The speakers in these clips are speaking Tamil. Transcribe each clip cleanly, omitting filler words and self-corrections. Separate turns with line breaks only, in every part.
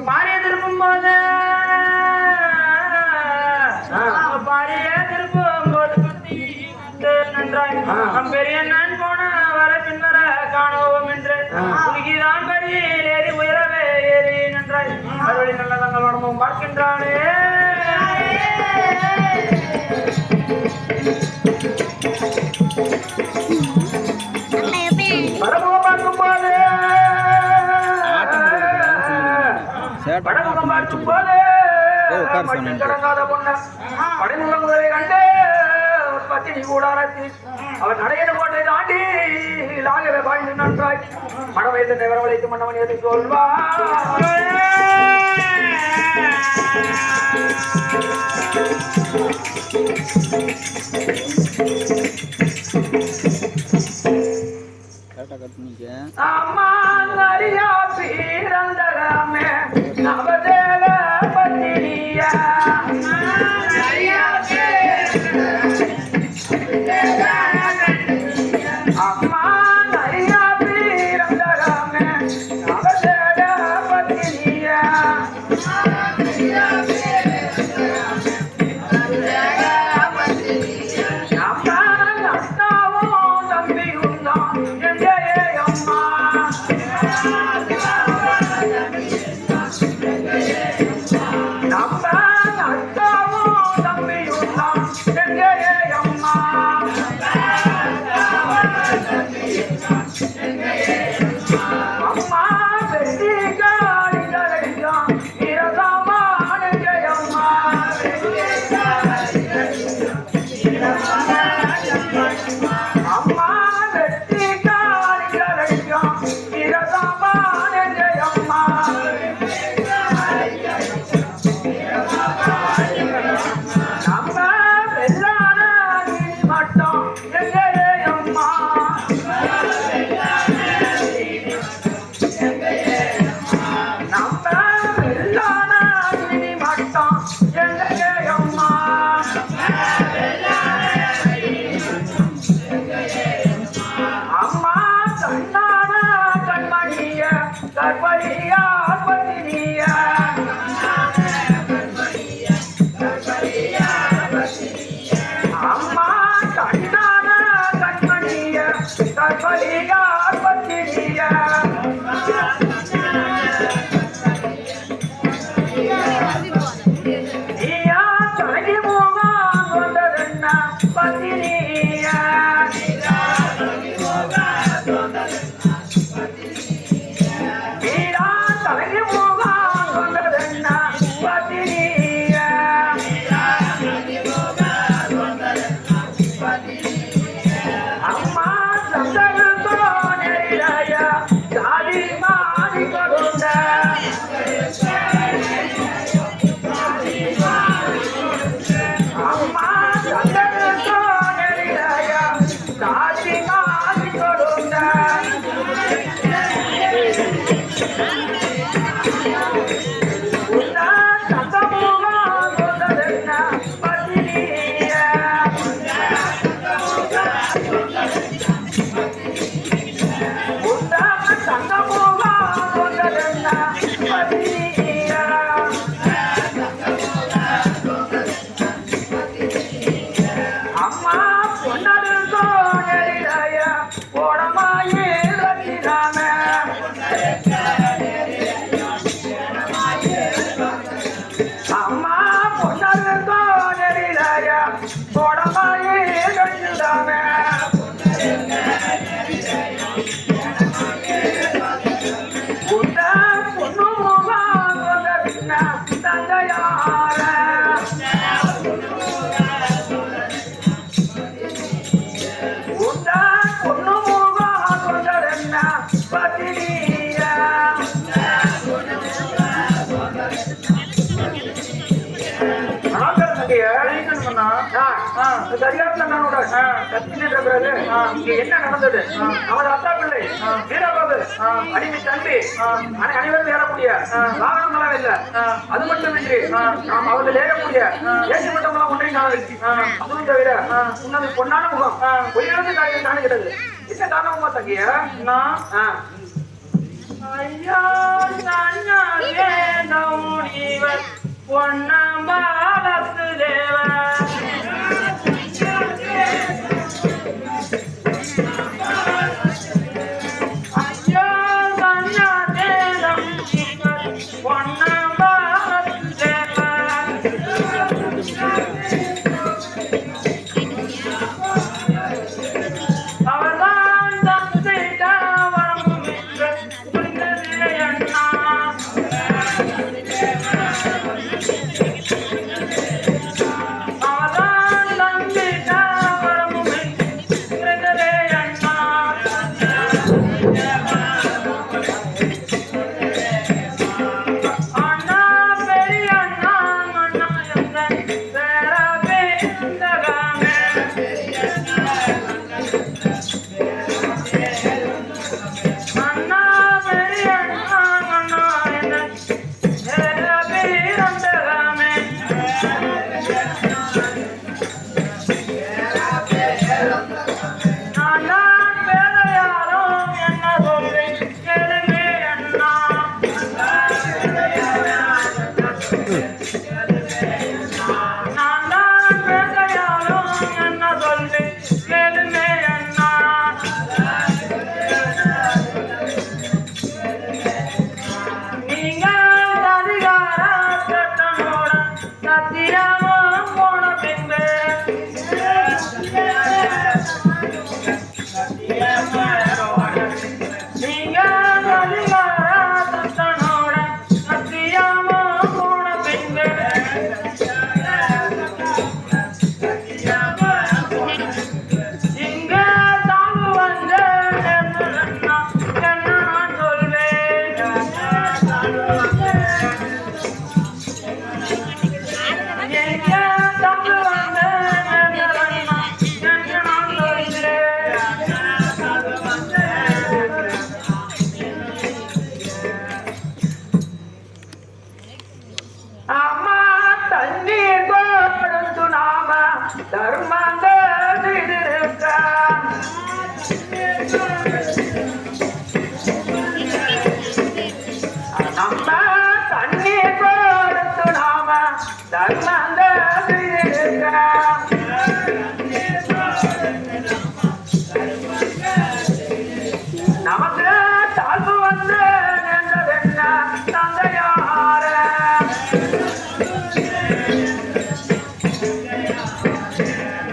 பாரிய திருப்பும் போது பாரிய திருப்பும் போது நன்றாய் பெரிய நான் போன வர பின்வர காணோம் என்று உனக்குதான் கரியில் ஏறி உயரவே ஏறி நன்றாய் அறுவடை நல்ல தங்கள் உடம்பும் பார்க்கின்றானே படமுகம் பார்க்கும் போது படமுகம் பார்க்கும் போது கடங்காத பொண்ண படைமுகங்களை கண்டு பத்தினி கூடாரத்தில் அவர் நடையிட கோட்டை தாண்டி லாகவே பாய்ந்து நன்றாய் மடவயத்தை வரவழைத்து மன்னவன் எது சொல்வார் அம்மா நரியா பீரந்தகமே நவதேவ பத்தினியா அம்மா நரியா பீரந்தகமே நவதேவ பத்தினியா
என்ன நடந்தது? அவன் அத்தா பிள்ளை வீரபாபு அடிமை தம்பி அனைவரும் ஏறக்கூடிய வாகனங்களாம் இல்ல. அது மட்டுமின்றி நாம் அவர்கள் ஏறக்கூடிய ஏற்றுமட்டமெல்லாம் ஒன்றையும் காணவில்லை. அதுவும் தவிர உன்னது பொன்னான முகம் பொய்யிழந்து காணுகிறது. என்ன காரணமா தங்கிய? ஐயா
முனிவர் பொன்னம்பாலத்து தேவர் ஐயா கண்ணா தேரம் பொன்னம்பாலத்து தேவர் அவர்தான் தந்தை தாவரமும் என்று புரிந்ததே அண்ணா அவர்தான் தந்தை தாவரமும் என்று புரிந்ததே அண்ணா அண்ணா பெரிய அண்ணா அண்ணா எங்கள் பேரவே இந்தகாமே அண்ணா பெரிய அண்ணா அண்ணா எங்கள் பேரவே இந்தகாமே அண்ணா பேரையாரும் என்ன சொல்லி கேளுங்க அண்ணா நான் தான் பேரையாரும் என்ன சொல்லி கேளுங்க அண்ணா நீங்க அதிகார சட்டமோட சத்தியமும் போன பின்பு நீங்க அதிகார சட்டனோட சத்தியமும் போன பின்பு இங்க தாழ்வு வந்த என்ன நான் சொல்வேன் எங்க தாழ்வு வந்த என்ன நான் சொல்வேன் அம்மா தண்ணீர் கொடுத்து நாம தர்மங்க இருக்க நம்ம தண்ணீர் கொடுத்து நாம தர்மங்க இருக்க நமக்கு தாழ்வு வந்து நின்றதென்ன தந்தையார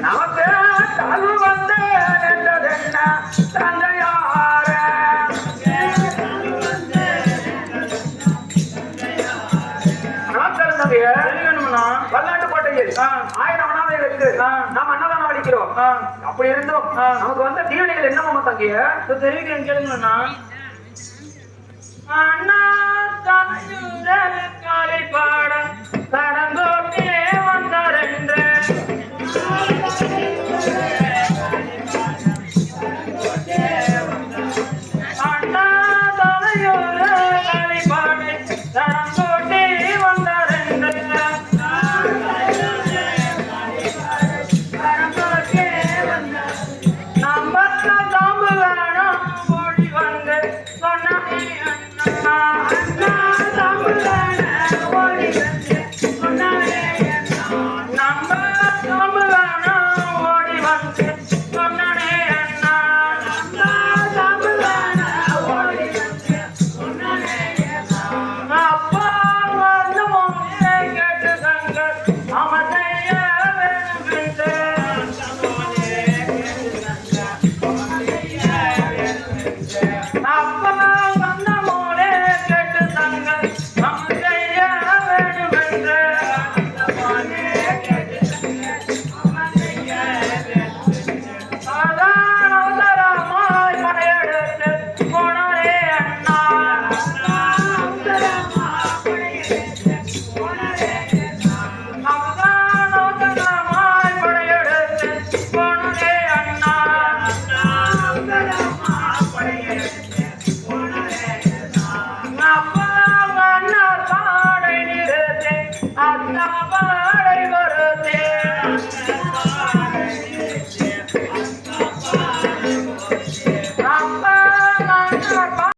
நமக்கு தாழ்வு வந்து நின்றதென்ன தந்தையார வல்லாட்டுக்கோட்டையில் 1000 அனாதைகளுக்கு நாம் அன்னதானம் அளிக்கிறோம். அப்படி இருந்தோம் நமக்கு வந்த தீவினைகள் என்ன தங்கிய தெரிவிக்கிறேன் கேளுங்கண்ணா.